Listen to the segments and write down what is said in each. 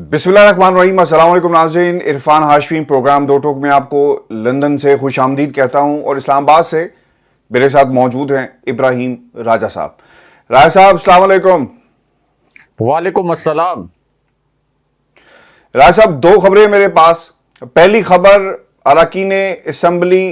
बिस्मिल्लाहिर्रहमानिर्रहीम। अस्सलाम वालेकुम नाज़रीन, इरफान हाशमी प्रोग्राम दो टोक में आपको लंदन से खुश आमदीद कहता हूं और इस्लामाबाद से मेरे साथ मौजूद हैं इब्राहिम राजा साहब। राजा साहब अस्सलाम वालेकुम। वालेकुम अस्सलाम। राजा साहब, दो खबरें मेरे पास। पहली खबर, अरकान असम्बली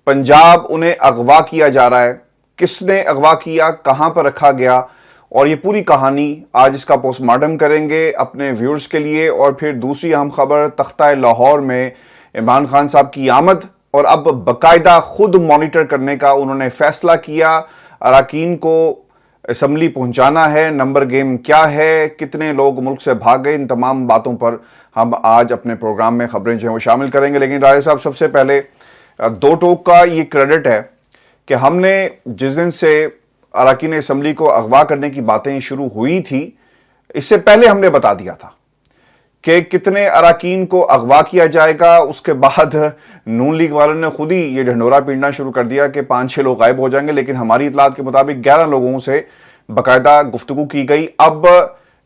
पंजाब उन्हें अगवा किया जा रहा है। किसने अगवा किया, कहां पर रखा गया, और ये पूरी कहानी आज इसका पोस्टमार्टम करेंगे अपने व्यूअर्स के लिए। और फिर दूसरी अहम खबर, तख्ता लाहौर में इमरान खान साहब की आमद और अब बाकायदा खुद मॉनिटर करने का उन्होंने फैसला किया। अरकान को असम्बली पहुंचाना है, नंबर गेम क्या है, कितने लोग मुल्क से भाग गए, इन तमाम बातों पर हम आज अपने प्रोग्राम में खबरें जो है वो शामिल करेंगे। लेकिन राजा साहब, सबसे पहले दो टोक का ये क्रेडिट है कि हमने जिस दिन से अरकान असम्बली को अगवा करने की बातें शुरू हुई थी, इससे पहले हमने बता दिया था कि कितने अरकान को अगवा किया जाएगा। उसके बाद नून लीग वालों ने खुद ही ये ढंढोरा पीटना शुरू कर दिया कि 5-6 लोग गायब हो जाएंगे। लेकिन हमारी इतलात के मुताबिक 11 लोगों से बाकायदा गुफ्तगू की गई। अब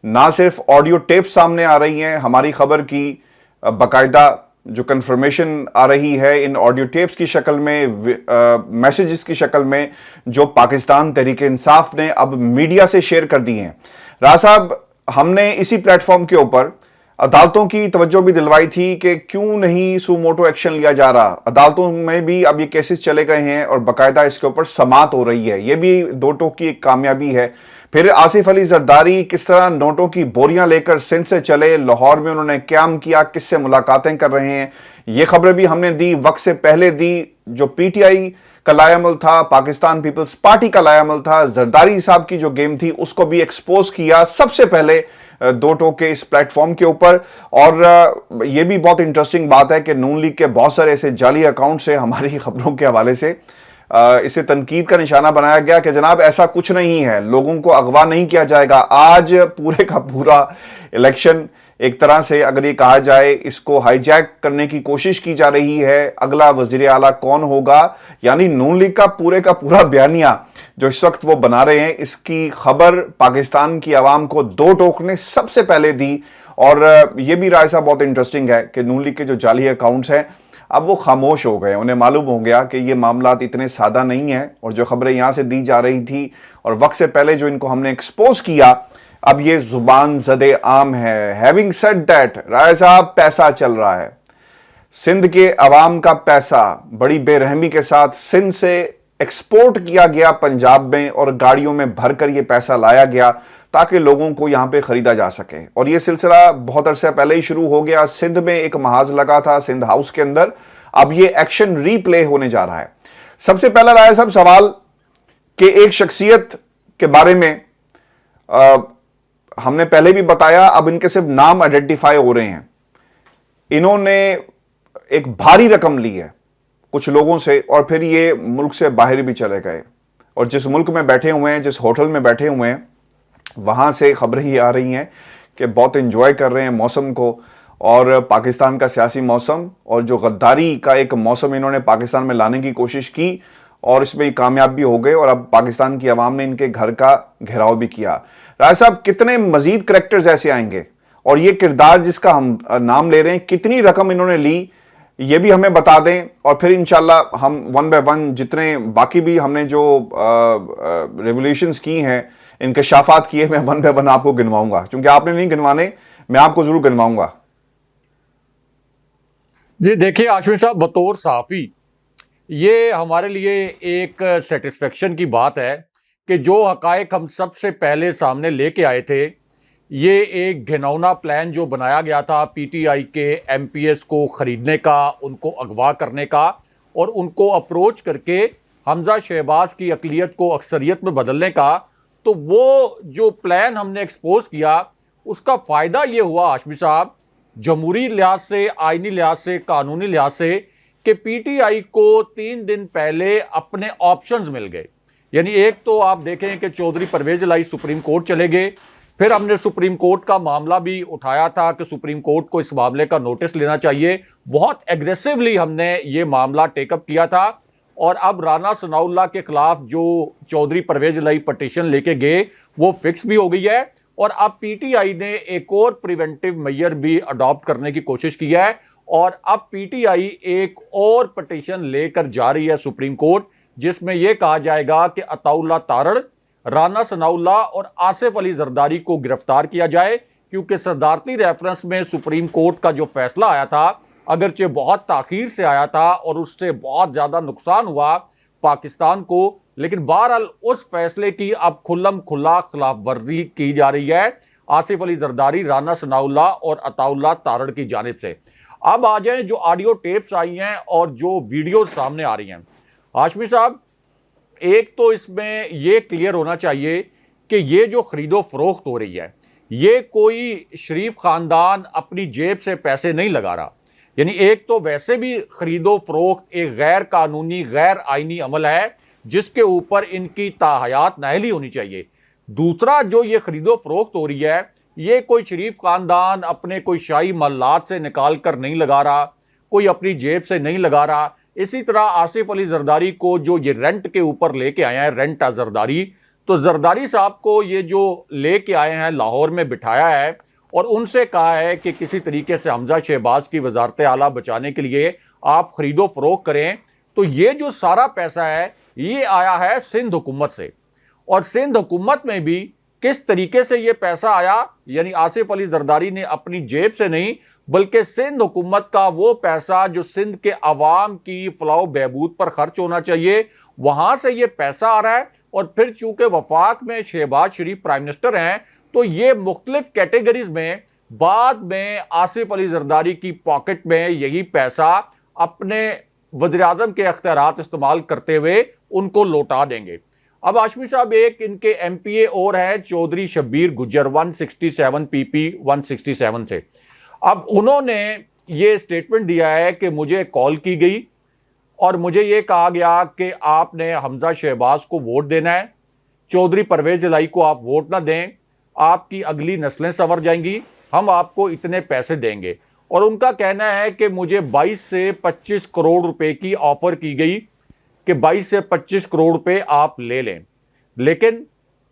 ना सिर्फ ऑडियो टेप सामने आ रही हैं, हमारी खबर की बाकायदा जो कंफर्मेशन आ रही है इन ऑडियो टेप्स की शक्ल में, मैसेजेस की शक्ल में, जो पाकिस्तान तहरीक इंसाफ ने अब मीडिया से शेयर कर दी हैं। राजा साहब, हमने इसी प्लेटफॉर्म के ऊपर अदालतों की तवज्जो भी दिलवाई थी कि क्यों नहीं सुमोटो एक्शन लिया जा रहा। अदालतों में भी अब ये केसेस चले गए हैं और बाकायदा इसके ऊपर समात हो रही है। ये भी दो टोक की एक कामयाबी है। फिर आसिफ अली जरदारी किस तरह नोटों की बोरियां लेकर सिंध से चले, लाहौर में उन्होंने क्याम किया, किससे मुलाकातें कर रहे हैं, ये खबरें भी हमने दी, वक्त से पहले दी। जो पीटीआई का लायामल था, पाकिस्तान पीपल्स पार्टी का लायामल था, जरदारी साहब की जो गेम थी उसको भी एक्सपोज किया सबसे पहले दो टोक के इस प्लेटफॉर्म के ऊपर। और यह भी बहुत इंटरेस्टिंग बात है कि नून लीग के बहुत सारे ऐसे जाली अकाउंट से हमारी खबरों के हवाले से इसे तनकीद का निशाना बनाया गया कि जनाब ऐसा कुछ नहीं है, लोगों को अगवा नहीं किया जाएगा। आज पूरे का पूरा इलेक्शन एक तरह से अगर ये कहा जाए इसको हाईजैक करने की कोशिश की जा रही है। अगला वजीर आला कौन होगा, यानी नून लीग का पूरा बयानिया जो इस वक्त वो बना रहे हैं, इसकी खबर पाकिस्तान की आवाम को दो टोक ने सबसे पहले दी। और ये भी राय साहब बहुत इंटरेस्टिंग है कि नून लीग के जो जाली अकाउंट्स हैं अब वो खामोश हो गए। उन्हें मालूम हो गया कि ये मामला इतने सादा नहीं है और जो खबरें यहां से दी जा रही थी और वक्त से पहले जो इनको हमने एक्सपोज किया, अब ये जुबान ज़दे आम है। हैविंग सेड दैट, राय साहब, पैसा चल रहा है, सिंध के अवाम का पैसा बड़ी बेरहमी के साथ सिंध से एक्सपोर्ट किया गया पंजाब में और गाड़ियों में भरकर ये पैसा लाया गया ताकि लोगों को यहां पे खरीदा जा सके। और ये सिलसिला बहुत अरसे पहले ही शुरू हो गया। सिंध में एक महाज लगा था सिंध हाउस के अंदर, अब ये एक्शन रीप्ले होने जा रहा है। सबसे पहला राय साहब सवाल कि एक शख्सियत के बारे में हमने पहले भी बताया, अब इनके सिर्फ नाम आइडेंटिफाई हो रहे हैं। इन्होंने एक भारी रकम ली है कुछ लोगों से और फिर ये मुल्क से बाहर भी चले गए। और जिस मुल्क में बैठे हुए हैं, जिस होटल में बैठे हुए हैं, वहाँ से खबरें ही आ रही हैं कि बहुत एंजॉय कर रहे हैं मौसम को, और पाकिस्तान का सियासी मौसम और जो गद्दारी का एक मौसम इन्होंने पाकिस्तान में लाने की कोशिश की और इसमें कामयाब भी हो गए। और अब पाकिस्तान की आवाम ने इनके घर का घेराव भी किया। राय साहब, कितने मजीद करैक्टर्स ऐसे आएंगे और ये किरदार जिसका हम नाम ले रहे हैं, कितनी रकम इन्होंने ली, ये भी हमें बता दें। और फिर इंशाल्लाह हम वन बाय वन जितने बाकी भी हमने जो रेवोल्यूशंस की हैं, इंकशाफात किए, मैं वन बाय वन आपको गिनवाऊंगा, क्योंकि आपने नहीं गिनवाने, मैं आपको जरूर गिनवाऊंगा। जी देखिए आशमी साहब, बतौर सहाफ़ी ये हमारे लिए एक सेटिस्फेक्शन की बात है कि जो हकायक हम सबसे पहले सामने लेके आए थे, ये एक घिनौना प्लान जो बनाया गया था पीटीआई के एमपीएस को ख़रीदने का, उनको अगवा करने का और उनको अप्रोच करके हमजा शहबाज की अक़लियत को अक्सरियत में बदलने का, तो वो जो प्लान हमने एक्सपोज किया उसका फ़ायदा ये हुआ हाशमी साहब, जमहूरी लिहाज से, आइनी लिहाज से, कानूनी लिहाज से, कि पीटीआई को 3 दिन पहले अपने ऑप्शंस मिल गए। यानी एक तो आप देखें कि चौधरी परवेज इलाही सुप्रीम कोर्ट चले गए, फिर हमने सुप्रीम कोर्ट का मामला भी उठाया था कि सुप्रीम कोर्ट को इस मामले का नोटिस लेना चाहिए। बहुत एग्रेसिवली हमने ये मामला टेकअप किया था और अब राना सनाउल्लाह के खिलाफ जो चौधरी परवेज इलाही पटिशन लेके गए वो फिक्स भी हो गई है और अब पीटीआई ने एक और प्रिवेंटिव मेजर भी अडॉप्ट करने की कोशिश की है और अब पीटीआई एक और पिटीशन लेकर जा रही है सुप्रीम कोर्ट, जिसमें यह कहा जाएगा कि अताउल्ला तारड़, राना सनाउल्लाह और आसिफ अली जरदारी को गिरफ्तार किया जाए, क्योंकि सदारती रेफरेंस में सुप्रीम कोर्ट का जो फैसला आया था, अगरचे बहुत ताखीर से आया था और उससे बहुत ज्यादा नुकसान हुआ पाकिस्तान को, लेकिन बहरहाल उस फैसले की अब खुल्लम खुल्ला खिलाफ वर्जी की जा रही है आसिफ अली जरदारी, राना सनाउल्लाह और अताउल्ला तारड़ की जानिब से। अब आ जाए जो ऑडियो टेप्स आई हैं और जो वीडियो सामने आ रही हैं। हाशमी साहब, एक तो इसमें यह क्लियर होना चाहिए कि ये जो खरीदो फरोख्त हो रही है, ये कोई शरीफ खानदान अपनी जेब से पैसे नहीं लगा रहा। यानी एक तो वैसे भी खरीदो फरोख्त एक गैर कानूनी, गैर आईनी अमल है जिसके ऊपर इनकी ताहयात नाअहली होनी चाहिए। दूसरा, जो ये खरीदो फरोख्त हो रही है, ये कोई शरीफ खानदान अपने कोई शाही मल्लात से निकाल कर नहीं लगा रहा, कोई अपनी जेब से नहीं लगा रहा। इसी तरह आसिफ अली जरदारी को जो ये रेंट के ऊपर लेके आए हैं, रेंट जरदारी, तो जरदारी साहब को ये जो लेके आए हैं लाहौर में बिठाया है और उनसे कहा है कि किसी तरीके से हमजा शहबाज की वजारत आला बचाने के लिए आप खरीदो फरोख्त करें। तो ये जो सारा पैसा है ये आया है सिंध हुकूमत से, और सिंध हुकूमत में भी किस तरीके से ये पैसा आया, यानी आसिफ अली जरदारी ने अपनी जेब से नहीं बल्कि सिंध हुकूमत का वो पैसा जो सिंध के अवाम की फलाह बहबूद पर खर्च होना चाहिए, वहां से ये पैसा आ रहा है। और फिर चूंकि वफाक में शहबाज शरीफ प्राइम मिनिस्टर हैं, तो ये मुख्तलिफ कैटेगरीज में बाद में आसिफ अली जरदारी की पॉकेट में यही पैसा अपने वज़ीर-ए-आज़म के अख्तियारात इस्तेमाल करते हुए उनको लौटा देंगे। अब हाशमी साहब, एक इनके एमपीए और हैं चौधरी शब्बीर गुज्जर 167 पीपी 167 से। अब उन्होंने ये स्टेटमेंट दिया है कि मुझे कॉल की गई और मुझे ये कहा गया कि आपने हमजा शहबाज को वोट देना है, चौधरी परवेज इलाही को आप वोट ना दें, आपकी अगली नस्लें संवर जाएंगी, हम आपको इतने पैसे देंगे। और उनका कहना है कि मुझे 22 से 25 करोड़ रुपए की ऑफर की गई कि 22 से 25 करोड़ रुपए आप ले लें। लेकिन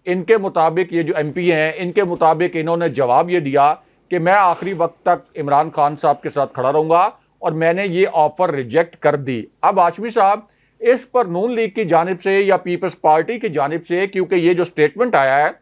इनके मुताबिक, ये जो एमपी हैं, इनके मुताबिक इन्होंने जवाब ये दिया कि मैं आखिरी वक्त तक इमरान खान साहब के साथ खड़ा रहूंगा और मैंने ये ऑफर रिजेक्ट कर दी। अब हाशमी साहब, इस पर नून लीग की जानिब से या पीपल्स पार्टी की जानिब से, क्योंकि ये जो स्टेटमेंट आया है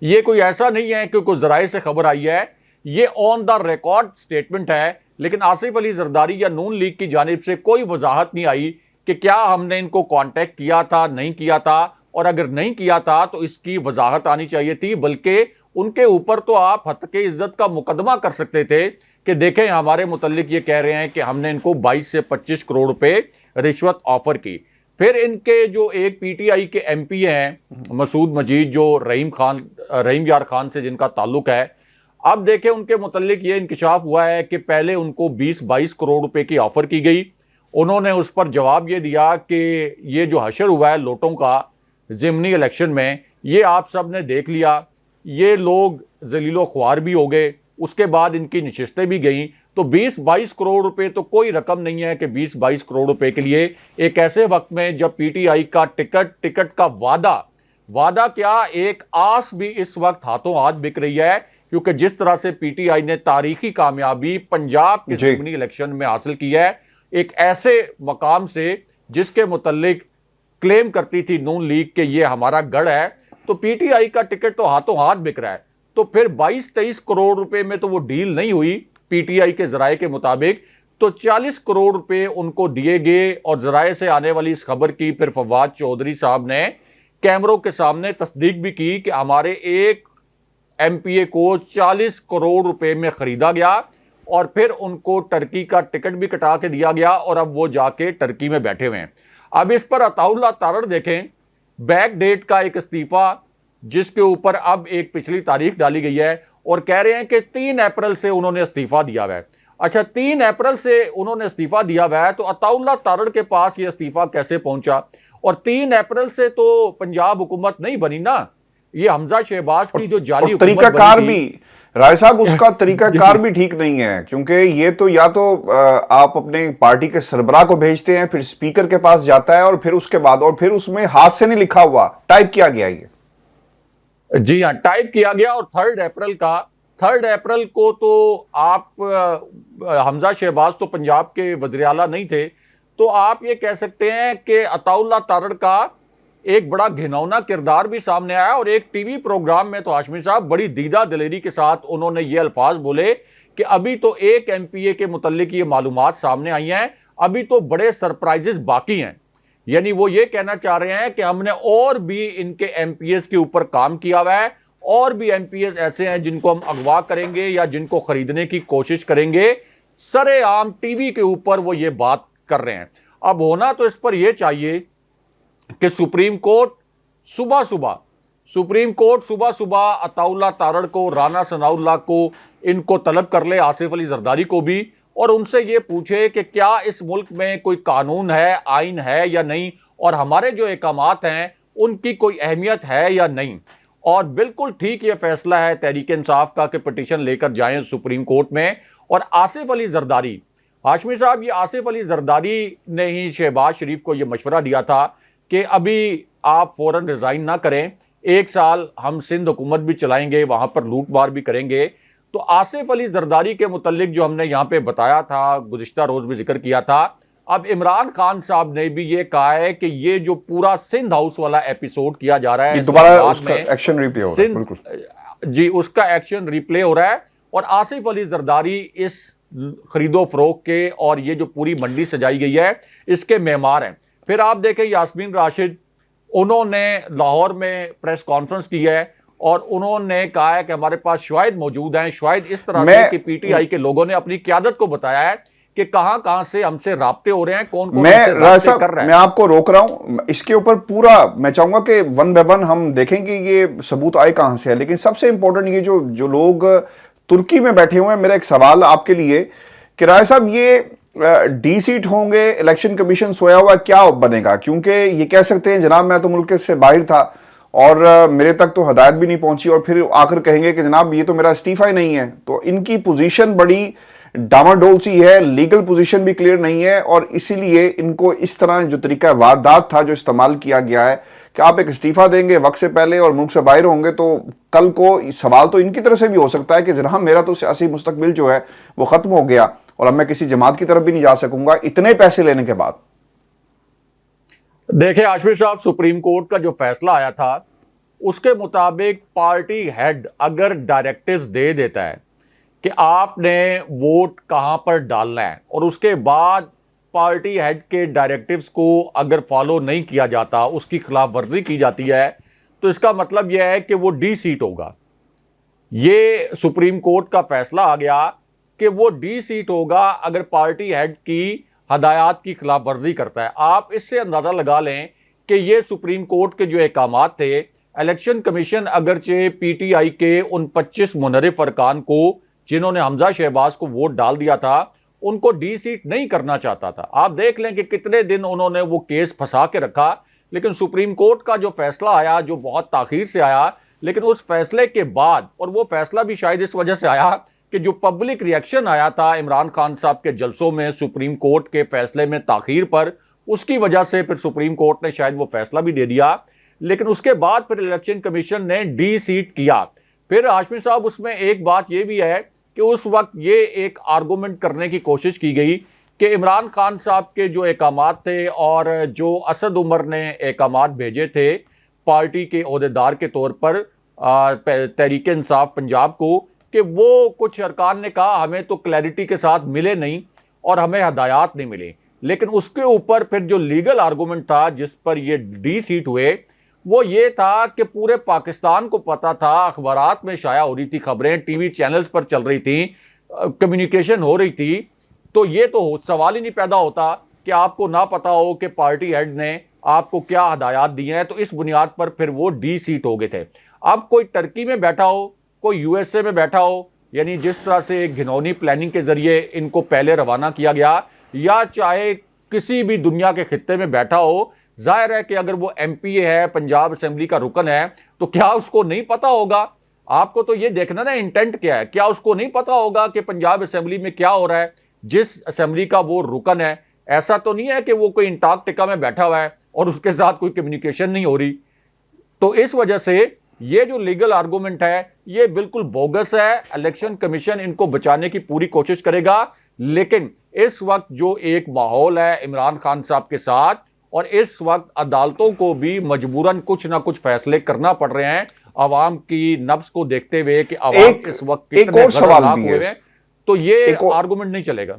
ये कोई ऐसा नहीं है कि कोई जराए से खबर आई है, ये ऑन द रिकॉर्ड स्टेटमेंट है, लेकिन आसिफ अली जरदारी या नून लीग की जानिब से कोई वजाहत नहीं आई कि क्या हमने इनको कांटेक्ट किया था, नहीं किया था, और अगर नहीं किया था तो इसकी वजाहत आनी चाहिए थी। बल्कि उनके ऊपर तो आप हत्के इज्जत का मुकदमा कर सकते थे कि देखें हमारे मुतल्लिक ये कह रहे हैं कि हमने इनको 22 से 25 करोड़ रुपए रिश्वत ऑफर की। फिर इनके जो एक पीटीआई के एमपी हैं मसूद मजीद, जो रहीम यार खान से जिनका ताल्लुक है, अब देखें उनके मुतल्लिक ये इंकशाफ हुआ है कि पहले उनको 20-22 करोड़ रुपए की ऑफर की गई। उन्होंने उस पर जवाब ये दिया कि ये जो हशर हुआ है लोटों का ज़िमनी इलेक्शन में, ये आप सब ने देख लिया, ये लोग जलीलो ख्वार भी हो गए, उसके बाद इनकी नशिस्तें भी गई। तो 20-22 करोड़ रुपए तो कोई रकम नहीं है कि 20-22 करोड़ रुपए के लिए एक ऐसे वक्त में जब पीटीआई का टिकट का वादा क्या, एक आस भी इस वक्त हाथों हाथ बिक रही है, क्योंकि जिस तरह से पीटीआई ने तारीखी कामयाबी पंजाब के ज़िमनी इलेक्शन में हासिल की है, एक ऐसे मकाम से जिसके मुतल्लिक क्लेम करती थी नून लीग के ये हमारा गढ़ है, तो पीटीआई का टिकट तो हाथों हाथ बिक रहा है। तो फिर 22-23 करोड़ रुपए में तो वो डील नहीं हुई पीटीआई के जराये के मुताबिक, तो 40 करोड़ रुपए उनको दिए गए। और जराये से आने वाली इस खबर की फिर फवाद चौधरी साहब ने कैमरों के सामने तस्दीक भी की कि हमारे एक एमपीए को 40 करोड़ रुपए में खरीदा गया और फिर उनको टर्की का टिकट भी कटा के दिया गया और अब वो जाके टर्की में बैठे हुए हैं। अब इस पर अताउल्ला तारड़ देखें, बैक डेट का एक इस्तीफा जिसके ऊपर अब एक पिछली तारीख डाली गई है और कह रहे हैं कि 3 अप्रैल से उन्होंने इस्तीफा दिया हुआ है। अच्छा, 3 अप्रैल से उन्होंने इस्तीफा दिया हुआ है, तो अताउल्ला तारड़ के पास ये इस्तीफा कैसे पहुंचा? और 3 अप्रैल से तो पंजाब हुकूमत नहीं बनी ना, ये हमजा शहबाज की जो जाली तरीकाकार भी, राय साहब, उसका तरीकाकार भी ठीक नहीं है, क्योंकि ये तो या तो आप अपने पार्टी के सरबराह को भेजते हैं, फिर स्पीकर के पास जाता है और फिर उसके बाद, और फिर उसमें हाथ से नहीं लिखा हुआ, टाइप किया गया। ये जी हाँ, टाइप किया गया। और 3 अप्रैल को तो आप हमजा शहबाज तो पंजाब के वज़ीर आला नहीं थे, तो आप ये कह सकते हैं कि अताउल्लाह तारड़ का एक बड़ा घिनौना किरदार भी सामने आया। और एक टीवी प्रोग्राम में तो हाशमी साहब बड़ी दीदा दिलेरी के साथ उन्होंने ये अल्फाज बोले कि अभी तो एक एमपीए के मुतल्लिक ये मालूमात सामने आई हैं, अभी तो बड़े सरप्राइजेस बाकी हैं। यानी वो ये कहना चाह रहे हैं कि हमने और भी इनके एमपीएस के ऊपर काम किया हुआ है, और भी एमपीएस ऐसे हैं जिनको हम अगवा करेंगे या जिनको खरीदने की कोशिश करेंगे। सरेआम टीवी के ऊपर वो ये बात कर रहे हैं। अब होना तो इस पर यह चाहिए कि सुप्रीम कोर्ट सुबह सुबह अताउल्लाह तारड़ को, राना सनाउल्लाह को, इनको तलब कर ले, आसिफ अली जरदारी को भी, और उनसे ये पूछे कि क्या इस मुल्क में कोई कानून है, आइन है या नहीं, और हमारे जो अहकामात हैं उनकी कोई अहमियत है या नहीं। और बिल्कुल ठीक ये फैसला है तहरीक इंसाफ का कि पिटीशन लेकर जाएं सुप्रीम कोर्ट में। और आसिफ अली जरदारी, हाशमी साहब, ये आसिफ अली जरदारी ने ही शहबाज शरीफ को ये मशवरा दिया था कि अभी आप फौरन रिजाइन ना करें, 1 साल हम सिंध हुकूमत भी चलाएंगे, वहां पर लूट मार भी करेंगे। तो आसिफ अली जरदारी के मुतल्लिक जो हमने यहाँ पे बताया था, गुज़िश्ता रोज भी जिक्र किया था, अब इमरान खान साहब ने भी ये कहा है कि ये जो पूरा सिंध हाउस वाला एपिसोड किया जा रहा है, दोबारा उसका एक्शन रिप्ले हो रहा है। बिल्कुल जी, उसका एक्शन रिप्ले हो रहा है। और आसिफ अली जरदारी इस खरीदो फरोख्त के और ये जो पूरी मंडी सजाई गई है इसके मेहमान हैं। फिर आप देखें यास्मीन राशिद, उन्होंने लाहौर में प्रेस कॉन्फ्रेंस की है और उन्होंने कहा है कि हमारे पास शवाहिद मौजूद हैं। शवाहिद इस तरह से कि पीटीआई के लोगों ने अपनी क़यादत को बताया है कि कहां से हमसे राब्ते हो रहे हैं, कौन कौन राब्ते कर रहे हैं। मैं आपको रोक रहा हूं, इसके ऊपर पूरा मैं चाहूंगा कि वन बाय वन हम देखेंगे ये सबूत आए कहां से है। लेकिन सबसे इंपॉर्टेंट ये जो लोग तुर्की में बैठे हुए हैं, मेरा एक सवाल आपके लिए कि राय साहब, ये डी सीट होंगे, इलेक्शन कमीशन सोया हुआ, क्या बनेगा? क्योंकि ये कह सकते हैं जनाब मैं तो मुल्क से बाहर था और मेरे तक तो हदायत भी नहीं पहुंची, और फिर आकर कहेंगे कि जनाब ये तो मेरा इस्तीफा ही नहीं है। तो इनकी पोजीशन बड़ी डामाडोल सी है, लीगल पोजीशन भी क्लियर नहीं है, और इसीलिए इनको इस तरह जो तरीका वारदात था जो इस्तेमाल किया गया है कि आप एक इस्तीफा देंगे वक्त से पहले और मुल्क से बाहर होंगे, तो कल को सवाल तो इनकी तरफ से भी हो सकता है कि जनाब मेरा तो सियासी मुस्तकबिल जो है वो खत्म हो गया और अब मैं किसी जमात की तरफ भी नहीं जा सकूंगा इतने पैसे लेने के बाद। देखिए आशफी साहब, सुप्रीम कोर्ट का जो फैसला आया था उसके मुताबिक पार्टी हेड अगर डायरेक्टिव्स दे देता है कि आपने वोट कहां पर डालना है, और उसके बाद पार्टी हेड के डायरेक्टिव्स को अगर फॉलो नहीं किया जाता, उसकी खिलाफ वर्जी की जाती है, तो इसका मतलब यह है कि वो डी सीट होगा। ये सुप्रीम कोर्ट का फैसला आ गया कि वो डी सीट होगा अगर पार्टी हेड की हदायत की खिलाफ वर्जी करता है। आप इससे अंदाजा लगा लें कि ये सुप्रीम कोर्ट के जो अहकामात थे, इलेक्शन कमीशन अगरचे पीटीआई के उन 25 मुनरिफ अरकान को जिन्होंने हमजा शहबाज को वोट डाल दिया था, उनको डी सीट नहीं करना चाहता था। आप देख लें कि कितने दिन उन्होंने वो केस फंसा के रखा, लेकिन सुप्रीम कोर्ट का जो फैसला आया, जो बहुत ताखीर से आया, लेकिन उस फैसले के बाद, और वो फैसला भी शायद इस वजह से आया कि जो पब्लिक रिएक्शन आया था इमरान खान साहब के जलसों में सुप्रीम कोर्ट के फैसले में ताखीर पर, उसकी वजह से फिर सुप्रीम कोर्ट ने शायद वो फैसला भी दे दिया। लेकिन उसके बाद फिर इलेक्शन कमीशन ने डी सीट किया। फिर हाशमी साहब, उसमें एक बात यह भी है कि उस वक्त ये एक आर्गूमेंट करने की कोशिश की गई कि इमरान खान साहब के जो अहकामात थे और जो असद उमर ने अहकामात भेजे थे पार्टी के ओहदेदार के तौर पर तहरीक इंसाफ पंजाब को, कि वो कुछ अरकान ने कहा हमें तो क्लैरिटी के साथ मिले नहीं और हमें हदायत नहीं मिले। लेकिन उसके ऊपर फिर जो लीगल आर्गूमेंट था जिस पर ये डी सीट हुए, वो ये था कि पूरे पाकिस्तान को पता था, अखबारात में शाया हो रही थी खबरें, टीवी चैनल्स पर चल रही थी, कम्युनिकेशन हो रही थी, तो ये तो सवाल ही नहीं पैदा होता कि आपको ना पता हो कि पार्टी हेड ने आपको क्या हदायत दी हैं। तो इस बुनियाद पर फिर वो डी सीट हो गए थे। अब कोई टर्की में बैठा हो, कोई यूएसए में बैठा हो, यानी जिस तरह से एक घिनौनी प्लानिंग के जरिए इनको पहले रवाना किया गया, या चाहे किसी भी दुनिया के खित्ते में बैठा हो, जाहिर है कि अगर वो एमपीए है, पंजाब असेंबली का रुकन है, तो क्या उसको नहीं पता होगा? आपको तो ये देखना ना इंटेंट क्या है। क्या उसको नहीं पता होगा कि पंजाब असेंबली में क्या हो रहा है जिस असेंबली का वो रुकन है? ऐसा तो नहीं है कि वो कोई अंटार्कटिका में बैठा हुआ है और उसके साथ कोई कम्युनिकेशन नहीं हो रही। तो इस वजह से ये जो लीगल आर्गुमेंट है ये बिल्कुल बोगस है। इलेक्शन कमीशन इनको बचाने की पूरी कोशिश करेगा, लेकिन इस वक्त जो एक माहौल है इमरान खान साहब के साथ, और इस वक्त अदालतों को भी मजबूरन कुछ ना कुछ फैसले करना पड़ रहे हैं आवाम की नब्ज को देखते हुए कि आवाम इस वक्त कितने और सवाल गजबनाक भी हुए है। हैं, तो ये आर्गुमेंट नहीं चलेगा।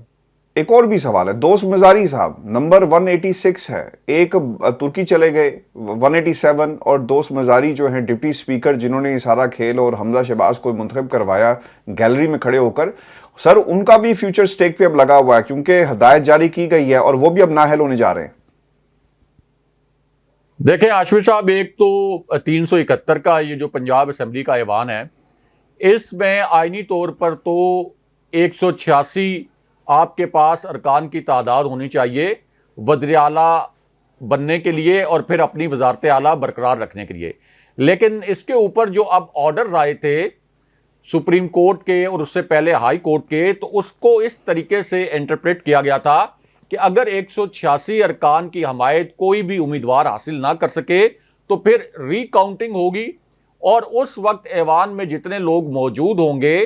एक और भी सवाल है, दोस्त मजारी साहब नंबर 186 है, एक तुर्की चले गए 187, और दोस्त मजारी जो हैं डिप्टी स्पीकर जिन्होंने ये सारा खेल और हमजा शहबाज को मुंतखब करवाया गैलरी में खड़े होकर, सर उनका भी फ्यूचर स्टेक पे अब लगा हुआ है क्योंकि हदायत जारी की गई है और वो भी अब नाअहल होने जा रहे हैं। देखें आशफी साहब, एक तो 371 का ये जो पंजाब असेंबली का ऐवान है, इसमें आईनी तौर पर तो 186 आपके पास अरकान की तादाद होनी चाहिए वज़ीर आला बनने के लिए और फिर अपनी वजारत आला बरकरार रखने के लिए। लेकिन इसके ऊपर जो अब ऑर्डर्स आए थे सुप्रीम कोर्ट के और उससे पहले हाई कोर्ट के, तो उसको इस तरीके से इंटरप्रेट किया गया था कि अगर 186 अरकान की हमायत कोई भी उम्मीदवार हासिल ना कर सके तो फिर रिकाउंटिंग होगी और उस वक्त ऐवान में जितने लोग मौजूद होंगे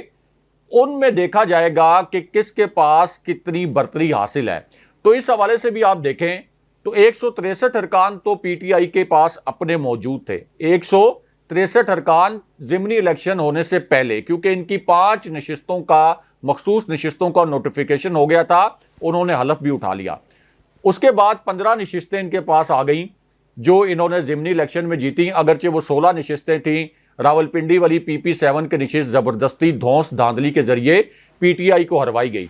उनमें देखा जाएगा कि किसके पास कितनी बर्तरी हासिल है। तो इस हवाले से भी आप देखें तो 163 अरकान तो पीटीआई के पास अपने मौजूद थे, 163 अरकान ज़िमनी इलेक्शन होने से पहले, क्योंकि इनकी 5 नशिस्तों का मखसूस नशिस्तों का नोटिफिकेशन हो गया था, उन्होंने हलफ भी उठा लिया। उसके बाद 15 नशिस्तें इनके पास आ गई जो इन्होंने ज़िमनी इलेक्शन में जीती, अगरचे वो 16 नशिस्तें थीं। रावलपिंडी वाली PP7 के नशिस्त ज़बरदस्ती धौंस धांधली के जरिए पीटीआई को हरवाई गई,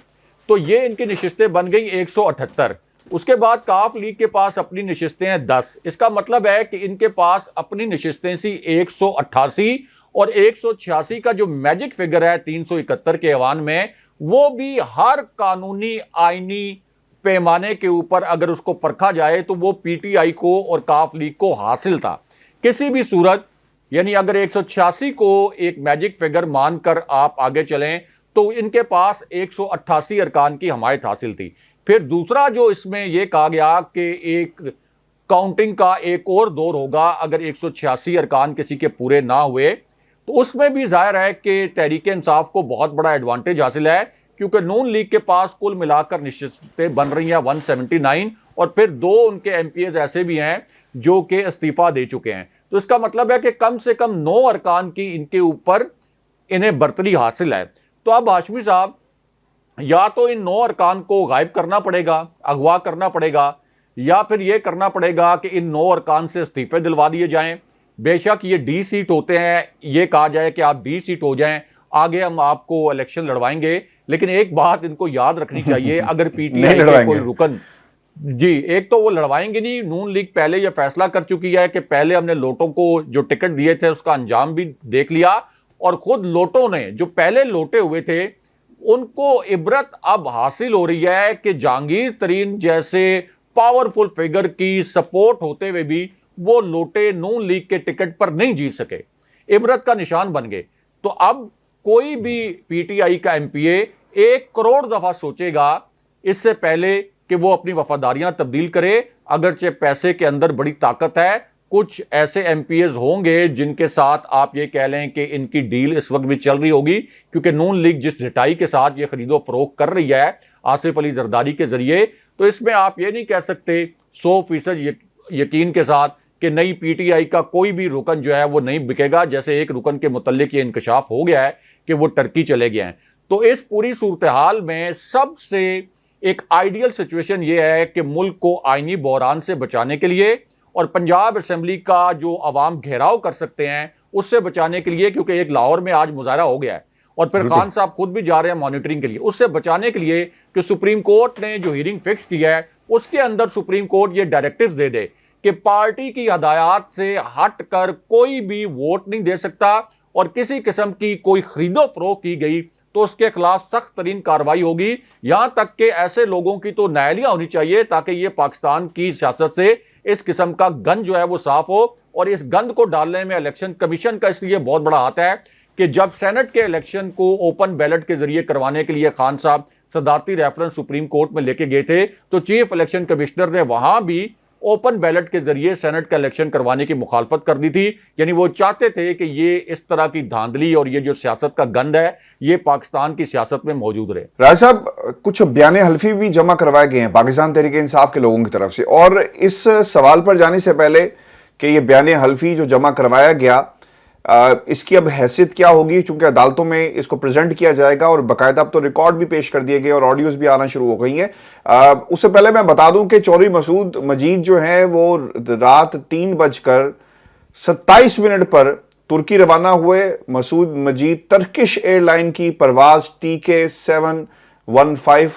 तो ये इनकी नशिस्तें बन गई 178। उसके बाद काफ लीग के पास अपनी नशिस्तें हैं 10। इसका मतलब है कि इनके पास अपनी नशिस्तें सी 188 और 186 का जो मैजिक फिगर है 371 के ऐवान में, वो भी हर कानूनी आईनी पैमाने के ऊपर अगर उसको परखा जाए तो वो पीटीआई को और काफ लीग को हासिल था। किसी भी सूरत, यानी अगर 186 को एक मैजिक फिगर मानकर आप आगे चलें तो इनके पास 188 अरकान की हमायत हासिल थी। फिर दूसरा जो इसमें यह कहा गया कि एक काउंटिंग का एक और दौर होगा अगर 186 अरकान किसी के पूरे ना हुए, तो उसमें भी जाहिर है कि तहरीक इंसाफ को बहुत बड़ा एडवांटेज हासिल है, क्योंकि नून लीग के पास कुल मिलाकर नशिस्तें बन रही हैं 179 और फिर 2 उनके एमपीएस ऐसे भी हैं जो कि इस्तीफा दे चुके हैं। तो इसका मतलब है कि कम से कम 9 अरकान की इनके ऊपर इन्हें बर्तरी हासिल है। तो अब हाशमी साहब, या तो इन 9 अरकान को गायब करना पड़ेगा, अगवा करना पड़ेगा, या फिर यह करना पड़ेगा कि इन 9 अरकान से इस्तीफे दिलवा दिए जाएं। बेशक ये डी सीट होते हैं, ये कहा जाए कि आप बी सीट हो जाएं, आगे हम आपको इलेक्शन लड़वाएंगे। लेकिन एक बात इनको याद रखनी चाहिए, अगर पीटीआई के कोई रुकन, जी, एक तो वो लड़वाएंगे नहीं, नून लीग पहले यह फैसला कर चुकी है कि पहले हमने लोटों को जो टिकट दिए थे उसका अंजाम भी देख लिया, और खुद लोटों ने जो पहले लोटे हुए थे उनको इबरत अब हासिल हो रही है कि जहांगीर तरीन जैसे पावरफुल फिगर की सपोर्ट होते हुए भी वो लोटे नून लीग के टिकट पर नहीं जीत सके, इबरत का निशान बन गए। तो अब कोई भी पीटीआई का एमपीए 1 करोड़ दफा सोचेगा इससे पहले कि वो अपनी वफादारियां तब्दील करे, अगरचे पैसे के अंदर बड़ी ताकत है। कुछ ऐसे एमपीएस होंगे जिनके साथ आप ये कह लें कि इनकी डील इस वक्त भी चल रही होगी, क्योंकि नून लीग जिस ढिठाई के साथ ये खरीदो फरोख्त कर रही है आसिफ अली जरदारी के जरिए, तो इसमें आप ये नहीं कह सकते 100% यकीन के साथ कि नई पीटीआई का कोई भी रुकन जो है वो नहीं बिकेगा। जैसे एक रुकन के मुतल्लिक ये इंकशाफ हो गया है कि वो टर्की चले गए हैं। तो इस पूरी सूरत हाल में सबसे एक आइडियल सिचुएशन ये है कि मुल्क को आईनी बहरान से बचाने के लिए और पंजाब असेंबली का जो अवाम घेराव कर सकते हैं उससे बचाने के लिए, क्योंकि एक लाहौर में आज मुजाहरा हो गया है और फिर खान साहब खुद भी जा रहे हैं मॉनिटरिंग के लिए, उससे बचाने के लिए कि सुप्रीम कोर्ट ने जो हियरिंग फिक्स की है उसके अंदर सुप्रीम कोर्ट ये डायरेक्टिव्स दे दे कि पार्टी की हदायत से हट कर कोई भी वोट नहीं दे सकता, और किसी किस्म की कोई खरीदो फरोख्त की गई तो उसके खिलाफ सख्त तरीन कार्रवाई होगी। यहां तक कि ऐसे लोगों की तो नायलियां होनी चाहिए ताकि ये पाकिस्तान की सियासत से इस किस्म का गंद जो है वो साफ हो। और इस गंद को डालने में इलेक्शन कमीशन का इसलिए बहुत बड़ा हाथ है कि जब सेनेट के इलेक्शन को ओपन बैलेट के जरिए करवाने के लिए खान साहब सदारती रेफरेंस सुप्रीम कोर्ट में लेके गए थे, तो चीफ इलेक्शन कमिश्नर ने वहां भी ओपन बैलेट के जरिए सेनेट का इलेक्शन करवाने की मुखालफत कर दी थी। यानी वो चाहते थे कि ये इस तरह की धांधली और ये जो सियासत का गंद है ये पाकिस्तान की सियासत में मौजूद रहे। राय साहब, कुछ बयाने हल्फी भी जमा करवाए गए हैं पाकिस्तान तहरीक इंसाफ के लोगों की तरफ से, और इस सवाल पर जाने से पहले कि ये बयाने हल्फी जो जमा करवाया गया, इसकी अब हैसियत क्या होगी, चूंकि अदालतों में इसको प्रेजेंट किया जाएगा और बाकायदा अब तो रिकॉर्ड भी पेश कर दिए गए और ऑडियोज भी आना शुरू हो गई हैं। उससे पहले मैं बता दूं कि चौधरी मसूद मजीद जो है वो रात 3:27 पर तुर्की रवाना हुए। मसूद मजीद टर्किश एयरलाइन की परवाज TK715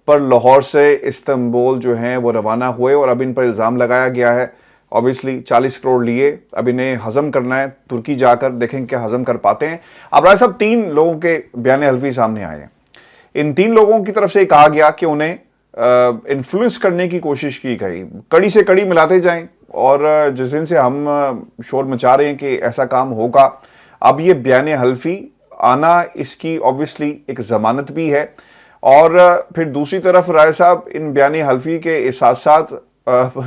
पर लाहौर से इस्तांबुल जो है वो रवाना हुए, और अब इन पर इल्ज़ाम लगाया गया है ऑब्वियसली 40 करोड़ लिए, अब इन्हें हजम करना है, तुर्की जाकर देखें क्या हजम कर पाते हैं। अब राय साहब, 3 लोगों के बयान हल्फी सामने आए हैं। इन 3 लोगों की तरफ से कहा गया कि उन्हें इन्फ्लुएंस करने की कोशिश की गई, कड़ी से कड़ी मिलाते जाएं, और जिस दिन से हम शोर मचा रहे हैं कि ऐसा काम होगा, अब ये बयान हल्फी आना इसकी ऑब्वियसली एक जमानत भी है। और फिर दूसरी तरफ राय साहब, इन बयान हल्फी के साथ साथ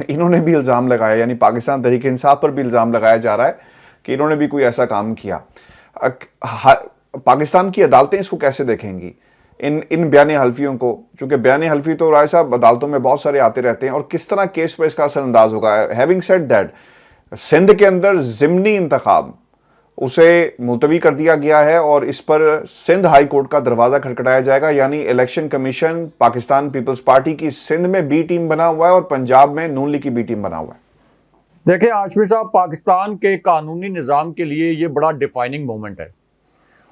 इन्होंने भी इल्ज़ाम लगाया, यानी पाकिस्तान तहरीक इंसाफ पर भी इल्ज़ाम लगाया जा रहा है कि इन्होंने भी कोई ऐसा काम किया। पाकिस्तान की अदालतें इसको कैसे देखेंगी, इन बयान हल्फियों को? चूंकि बयान हल्फी तो राय साहब अदालतों में बहुत सारे आते रहते हैं, और किस तरह केस पर इसका असरअंदाज होगा। हैविंग सेड दैट, सिंध के अंदर ज़िमनी इंतखाब उसे मुलतवी कर दिया गया है और इस पर सिंध हाई कोर्ट का दरवाजा खटखटाया जाएगा, यानी इलेक्शन कमीशन पाकिस्तान पीपल्स पार्टी की सिंध में बी टीम बना हुआ है और पंजाब में नून लीग की बी टीम बना हुआ है। देखिए आशमी साहब, पाकिस्तान के कानूनी निज़ाम के लिए ये बड़ा डिफाइनिंग मोमेंट है,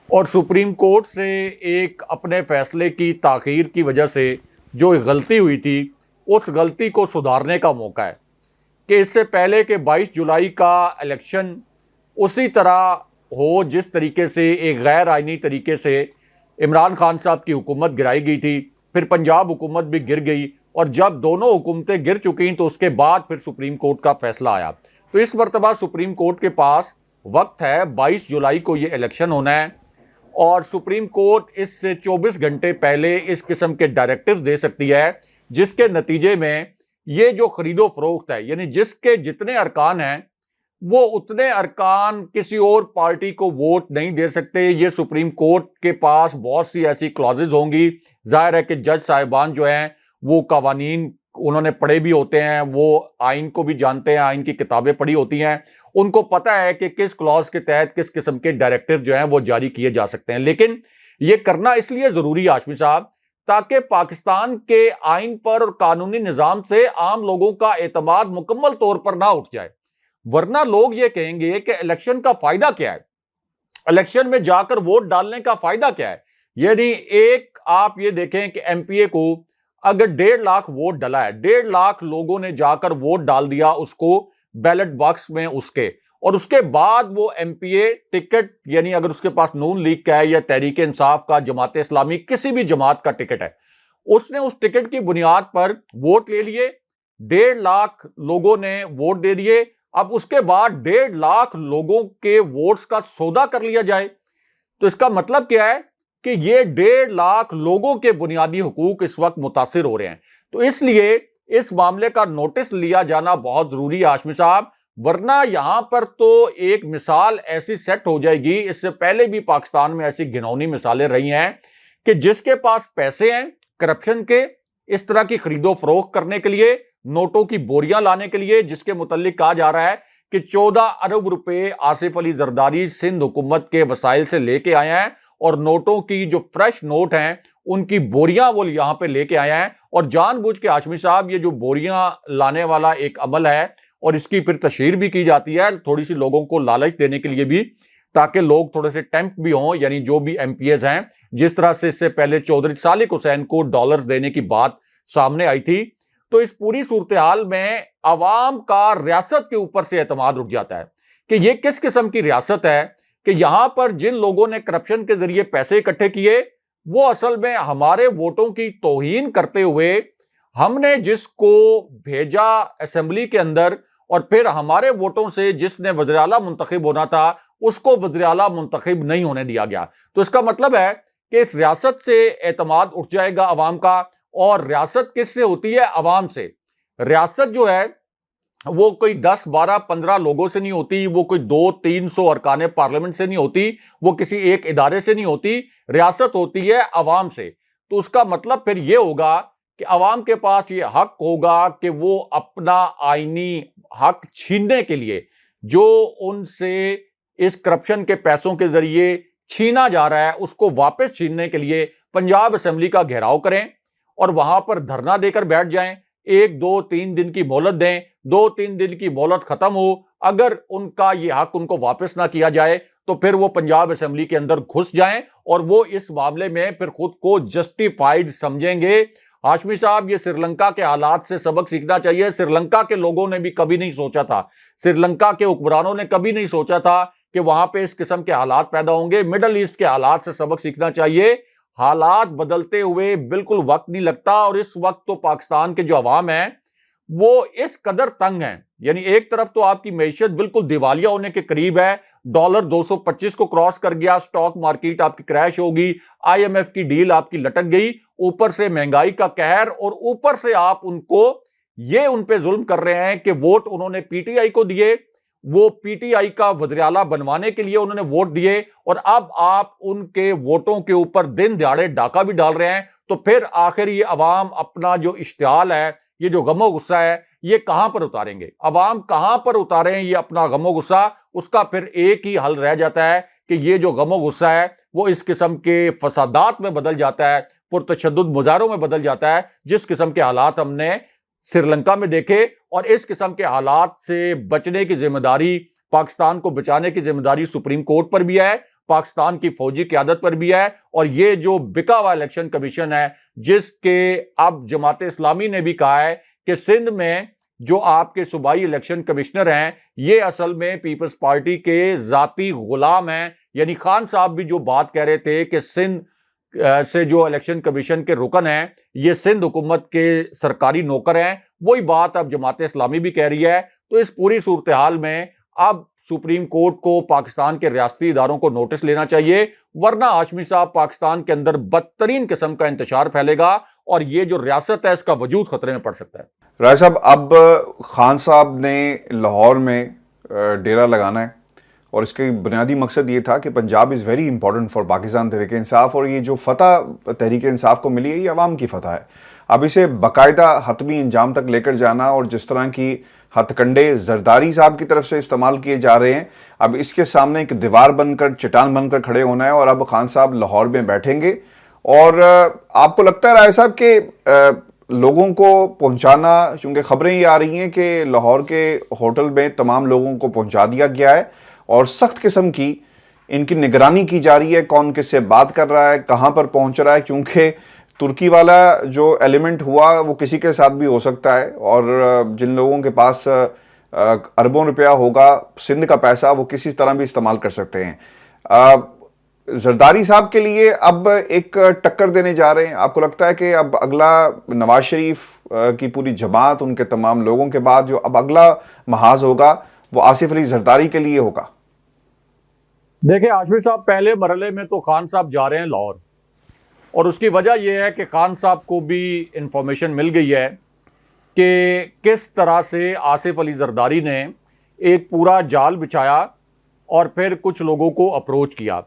और सुप्रीम कोर्ट से एक अपने फैसले की ताख़ीर की वजह से जो गलती हुई थी उस गलती को सुधारने का मौका है कि इससे पहले कि 22 जुलाई का इलेक्शन उसी तरह हो जिस तरीके से एक गैर आइनी तरीके से इमरान खान साहब की हुकूमत गिराई गई थी, फिर पंजाब हुकूमत भी गिर गई, और जब दोनों हुकूमतें गिर चुकी तो उसके बाद फिर सुप्रीम कोर्ट का फैसला आया। तो इस मरतबा सुप्रीम कोर्ट के पास वक्त है, 22 जुलाई को ये इलेक्शन होना है, और सुप्रीम कोर्ट इससे 24 घंटे पहले इस किस्म के डायरेक्टिव दे सकती है जिसके नतीजे में ये जो खरीदो फरोख्त है, यानी जिसके जितने अरकान हैं वो उतने अरकान किसी और पार्टी को वोट नहीं दे सकते। ये सुप्रीम कोर्ट के पास बहुत सी ऐसी क्लॉजेज होंगी। जाहिर है कि जज साहिबान जो हैं वो कवानीन उन्होंने पढ़े भी होते हैं, वो आइन को भी जानते हैं, आइन की किताबें पढ़ी होती हैं, उनको पता है कि किस क्लॉज के तहत किस किस्म के डायरेक्टिव जो हैं वो जारी किए जा सकते हैं। लेकिन ये करना इसलिए ज़रूरी है आशमी साहब ताकि पाकिस्तान के आइन पर और कानूनी निज़ाम से आम लोगों का एतमाद मुकम्मल तौर पर ना उठ जाए, वरना लोग ये कहेंगे कि इलेक्शन का फायदा क्या है, इलेक्शन में जाकर वोट डालने का फायदा क्या है। यदि एक आप ये देखें कि एमपीए को अगर 1.5 लाख वोट डला है, 1.5 लाख लोगों ने जाकर वोट डाल दिया उसको बैलेट बॉक्स में उसके, और उसके बाद वो एमपीए टिकट, यानी अगर उसके पास नून लीग का है या तहरीक इंसाफ का, जमात इस्लामी, किसी भी जमात का टिकट है, उसने उस टिकट की बुनियाद पर वोट ले लिए, 1.5 लाख लोगों ने वोट दे दिए, अब उसके बाद 1.5 लाख लोगों के वोट्स का सौदा कर लिया जाए, तो इसका मतलब क्या है कि ये 1.5 लाख लोगों के बुनियादी हुकूक इस वक्त मुतासिर हो रहे हैं। तो इसलिए इस मामले का नोटिस लिया जाना बहुत जरूरी है आशमी साहब, वरना यहां पर तो एक मिसाल ऐसी सेट हो जाएगी, इससे पहले भी पाकिस्तान में ऐसी घिनौनी मिसालें रही हैं कि जिसके पास पैसे हैं करप्शन के, इस तरह की खरीदो फरोख्त करने के लिए, नोटों की बोरियां लाने के लिए, जिसके मुतालिक कहा जा रहा है कि 14 अरब रुपए आसिफ अली जरदारी सिंध हुकूमत के वसाइल से लेके आए हैं, और नोटों की जो फ्रेश नोट हैं उनकी बोरियां वो यहां पे लेके आए हैं। और जानबूझ के आशमी साहब ये जो बोरियां लाने वाला एक अमल है, और इसकी फिर तशहीर भी की जाती है थोड़ी सी लोगों को लालच देने के लिए भी, ताकि लोग थोड़े से टेम्प्ट भी हों, यानी जो भी एमपीएस हैं, जिस तरह से इससे पहले चौधरी सालिक हुसैन को डॉलर्स देने की बात सामने आई थी। तो इस पूरी सूरत हाल में अवाम का रियासत के ऊपर से एतमाद उठ जाता है कि ये किस किस्म की रियासत है कि यहां पर जिन लोगों ने करप्शन के जरिए पैसे इकट्ठे किए वो असल में हमारे वोटों की तौहीन करते हुए, हमने जिसको भेजा असेंबली के अंदर और फिर हमारे वोटों से जिसने वज़ीर आला मुंतखब होना था उसको वज़ीर आला मुंतखब नहीं होने दिया गया। तो इसका मतलब है कि इस रियासत से एतमाद उठ जाएगा अवाम का, और रियासत किससे होती है? अवाम से। रियासत जो है वो कोई 10, 12, 15 लोगों से नहीं होती, वो कोई 200-300 अरकान पार्लियामेंट से नहीं होती, वो किसी एक इदारे से नहीं होती, रियासत होती है अवाम से। तो उसका मतलब फिर ये होगा कि अवाम के पास ये हक होगा कि वो अपना आईनी हक छीनने के लिए, जो उनसे इस करप्शन के पैसों के जरिए छीना जा रहा है, उसको वापस छीनने के लिए पंजाब असेंबली का घेराव करें और वहां पर धरना देकर बैठ जाएं। 1, 2, 3 दिन की मोहलत दें, 2-3 दिन की मोहलत खत्म हो, अगर उनका ये हक उनको वापस ना किया जाए तो फिर वो पंजाब असेंबली के अंदर घुस जाएं और वो इस मामले में फिर खुद को जस्टिफाइड समझेंगे। हाशमी साहब, ये श्रीलंका के हालात से सबक सीखना चाहिए। श्रीलंका के लोगों ने भी कभी नहीं सोचा था, श्रीलंका के हुक्मरानों ने कभी नहीं सोचा था कि वहां पे इस किस्म के हालात पैदा होंगे। मिडल ईस्ट के हालात से सबक सीखना चाहिए। हालात बदलते हुए बिल्कुल वक्त नहीं लगता और इस वक्त तो पाकिस्तान के जो अवाम है वो इस कदर तंग है, यानी एक तरफ तो आपकी मैशियत बिल्कुल दिवालिया होने के करीब है, डॉलर 225 को क्रॉस कर गया, स्टॉक मार्केट आपकी क्रैश होगी, आईएमएफ की डील आपकी लटक गई, ऊपर से महंगाई का कहर और ऊपर से आप उनको ये उन पे जुल्म कर रहे हैं कि वोट उन्होंने पीटीआई को दिए, वो पीटीआई का वज़ीर-ए-आला बनवाने के लिए उन्होंने वोट दिए और अब आप उनके वोटों के ऊपर दिन दहाड़े डाका भी डाल रहे हैं। तो फिर आखिर ये अवाम अपना जो इश्तियाल है, ये जो गमो गुस्सा है, ये कहां पर उतारेंगे? अवाम कहां पर उतारें ये अपना गमो गुस्सा? उसका फिर एक ही हल रह जाता है कि ये जो गमो गुस्सा है वो इस किस्म के फसादात में बदल जाता है, पुरतशद्दुद मुजाहरों में बदल जाता है, जिस किस्म के हालात हमने श्रीलंका में देखे। और इस किस्म के हालात से बचने की जिम्मेदारी, पाकिस्तान को बचाने की जिम्मेदारी सुप्रीम कोर्ट पर भी है, पाकिस्तान की फौजी क़यादत पर भी है। और ये जो बिका हुआ इलेक्शन कमीशन है, जिसके अब जमात इस्लामी ने भी कहा है कि सिंध में जो आपके सूबाई इलेक्शन कमिश्नर हैं, ये असल में पीपल्स पार्टी के जाती गुलाम हैं। यानी खान साहब भी जो बात कह रहे थे कि सिंध से जो इलेक्शन कमीशन के रुकन हैं, ये सिंध हुकूमत के सरकारी नौकर हैं, वही बात अब जमात इस्लामी भी कह रही है। तो इस पूरी सूरत हाल में अब सुप्रीम कोर्ट को पाकिस्तान के रियासती इदारों को नोटिस लेना चाहिए, वरना हाशमी साहब पाकिस्तान के अंदर बदतरीन किस्म का इंतशार फैलेगा और ये जो रियासत है इसका वजूद खतरे में पड़ सकता है। राय साहब, अब खान साहब ने लाहौर में डेरा लगाना है और इसका बुनियादी मकसद ये था कि Punjab is very important for Pakistan Tehreek Insaf, और ये जो फतह तहरीक इंसाफ को मिली है ये अवाम की फतह है। अब इसे बाकायदा हतमी अंजाम तक लेकर जाना, और जिस तरह की हथकंडे जरदारी साहब की तरफ से इस्तेमाल किए जा रहे हैं, अब इसके सामने एक दीवार बनकर, चट्टान बनकर खड़े होना है। और अब खान साहब लाहौर में बैठेंगे और आपको लगता है राय साहब कि लोगों को पहुंचाना, चूंकि खबरें ये आ रही हैं कि लाहौर के होटल में तमाम लोगों को पहुंचा दिया गया है और सख्त किस्म की इनकी निगरानी की जा रही है, कौन किससे बात कर रहा है, कहां पर पहुंच रहा है, क्योंकि तुर्की वाला जो एलिमेंट हुआ वो किसी के साथ भी हो सकता है और जिन लोगों के पास अरबों रुपया होगा, सिंध का पैसा, वो किसी तरह भी इस्तेमाल कर सकते हैं। जरदारी साहब के लिए अब एक टक्कर देने जा रहे हैं। आपको लगता है कि अब अगला नवाज शरीफ की पूरी जमात, उनके तमाम लोगों के बाद जो अब अगला महाज होगा वो आसिफ अली जरदारी के लिए होगा? देखिए हाशमी साहब, पहले मरहले में तो खान साहब जा रहे हैं लाहौर, और उसकी वजह यह है कि खान साहब को भी इंफॉर्मेशन मिल गई है कि किस तरह से आसिफ अली जरदारी ने एक पूरा जाल बिछाया और फिर कुछ लोगों को अप्रोच किया।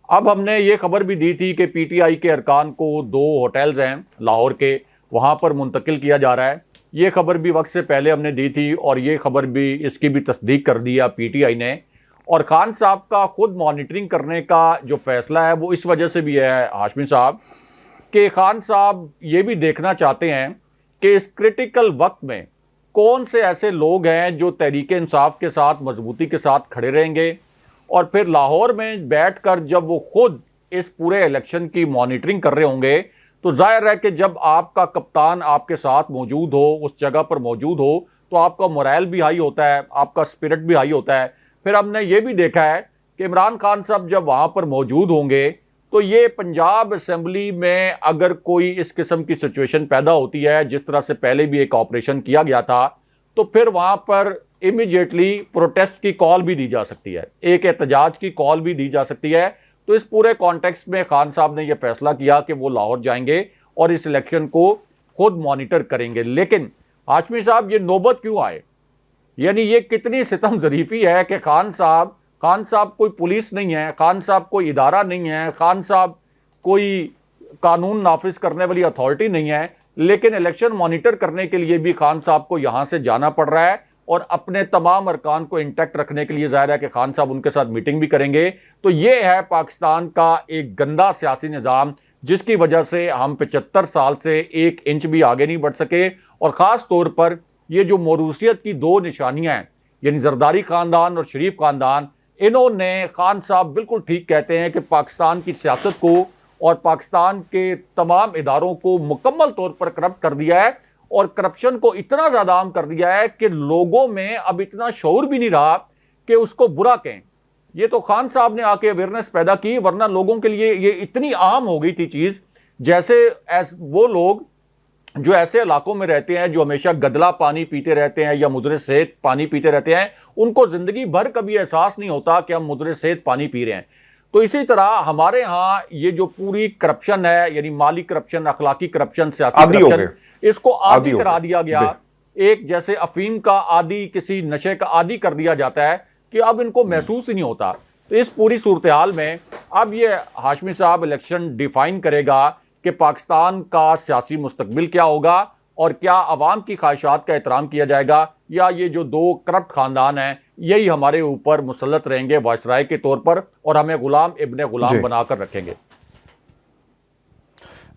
अब हमने ये खबर भी दी थी कि पीटीआई के अरकान को 2 होटल्स हैं लाहौर के, वहाँ पर मुंतकिल किया जा रहा है। ये खबर भी वक्त से पहले हमने दी थी और ये खबर भी, इसकी भी तस्दीक कर दिया पीटीआई ने। और खान साहब का खुद मॉनिटरिंग करने का जो फैसला है वो इस वजह से भी है हाशमी साहब कि खान साहब ये भी देखना चाहते हैं कि इस क्रिटिकल वक्त में कौन से ऐसे लोग हैं जो तहरीक इंसाफ के साथ मजबूती के साथ खड़े रहेंगे। और फिर लाहौर में बैठकर जब वो खुद इस पूरे इलेक्शन की मॉनिटरिंग कर रहे होंगे तो जाहिर है कि जब आपका कप्तान आपके साथ मौजूद हो, उस जगह पर मौजूद हो, तो आपका मोरल भी हाई होता है, आपका स्पिरिट भी हाई होता है। फिर हमने ये भी देखा है कि इमरान खान साहब जब वहाँ पर मौजूद होंगे तो ये पंजाब असेंबली में अगर कोई इस किस्म की सिचुएशन पैदा होती है, जिस तरह से पहले भी एक ऑपरेशन किया गया था, तो फिर वहाँ पर इमीडिएटली प्रोटेस्ट की कॉल भी दी जा सकती है, एक एहतजाज की कॉल भी दी जा सकती है। तो इस पूरे कॉन्टेक्स्ट में खान साहब ने यह फैसला किया कि वो लाहौर जाएंगे और इस इलेक्शन को खुद मॉनिटर करेंगे। लेकिन हाशमी साहब, ये नौबत क्यों आए? यानी ये कितनी सितम ज़रीफ़ी है कि खान साहब कोई पुलिस नहीं है, खान साहब कोई इदारा नहीं है, खान साहब कोई कानून नाफिज करने वाली अथॉरिटी नहीं है, लेकिन इलेक्शन मॉनिटर करने के लिए भी खान साहब को यहाँ से जाना पड़ रहा है और अपने तमाम अरकान को इंटैक्ट रखने के लिए ज़ाहिर है कि खान साहब उनके साथ मीटिंग भी करेंगे। तो ये है पाकिस्तान का एक गंदा सियासी निज़ाम, जिसकी वजह से हम 75 साल से 1 इंच भी आगे नहीं बढ़ सके। और ख़ास तौर पर ये जो मौरूसियत की 2 निशानियाँ हैं, यानी जरदारी ख़ानदान और शरीफ ख़ानदान, इन्होंने, खान साहब बिल्कुल ठीक कहते हैं कि पाकिस्तान की सियासत को और पाकिस्तान के तमाम इदारों को मुकम्मल तौर पर करप्ट कर दिया है और करप्शन को इतना ज़्यादा आम कर दिया है कि लोगों में अब इतना शऊर भी नहीं रहा कि उसको बुरा कहें। ये तो खान साहब ने आके अवेयरनेस पैदा की, वरना लोगों के लिए ये इतनी आम हो गई थी चीज़, जैसे वो लोग जो ऐसे इलाकों में रहते हैं जो हमेशा गदला पानी पीते रहते हैं या मुजरे सेहत पानी पीते रहते हैं, उनको ज़िंदगी भर कभी एहसास नहीं होता कि हम मुजरे सेहत पानी पी रहे हैं। तो इसी तरह हमारे यहाँ ये जो पूरी करप्शन है, यानी माली करप्शन, अखलाकी करप्शन, सियासी करप्शन, इसको आदी करा दिया गया। एक जैसे अफीम का आदी, किसी नशे का आदी कर दिया जाता है कि अब इनको महसूस ही नहीं होता। तो इस पूरी सूरत हाल में अब ये हाशमी साहब इलेक्शन डिफाइन करेगा कि पाकिस्तान का सियासी मुस्तकबिल क्या होगा और क्या अवाम की ख्वाहिशात का एहतराम किया जाएगा, या ये जो 2 करप्ट ख़ानदान हैं यही हमारे ऊपर मुसल्लत रहेंगे वायसराय के तौर पर और हमें गुलाम इब्ने गुलाम बनाकर रखेंगे।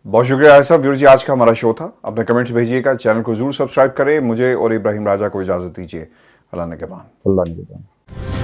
बहुत शुक्रिया साहब। व्यूअर्स, जी आज का हमारा शो था। अपने कमेंट्स भेजिएगा, चैनल को जरूर सब्सक्राइब करें। मुझे और इब्राहिम राजा को इजाज़त दीजिए। अल्लाह ने के बाद।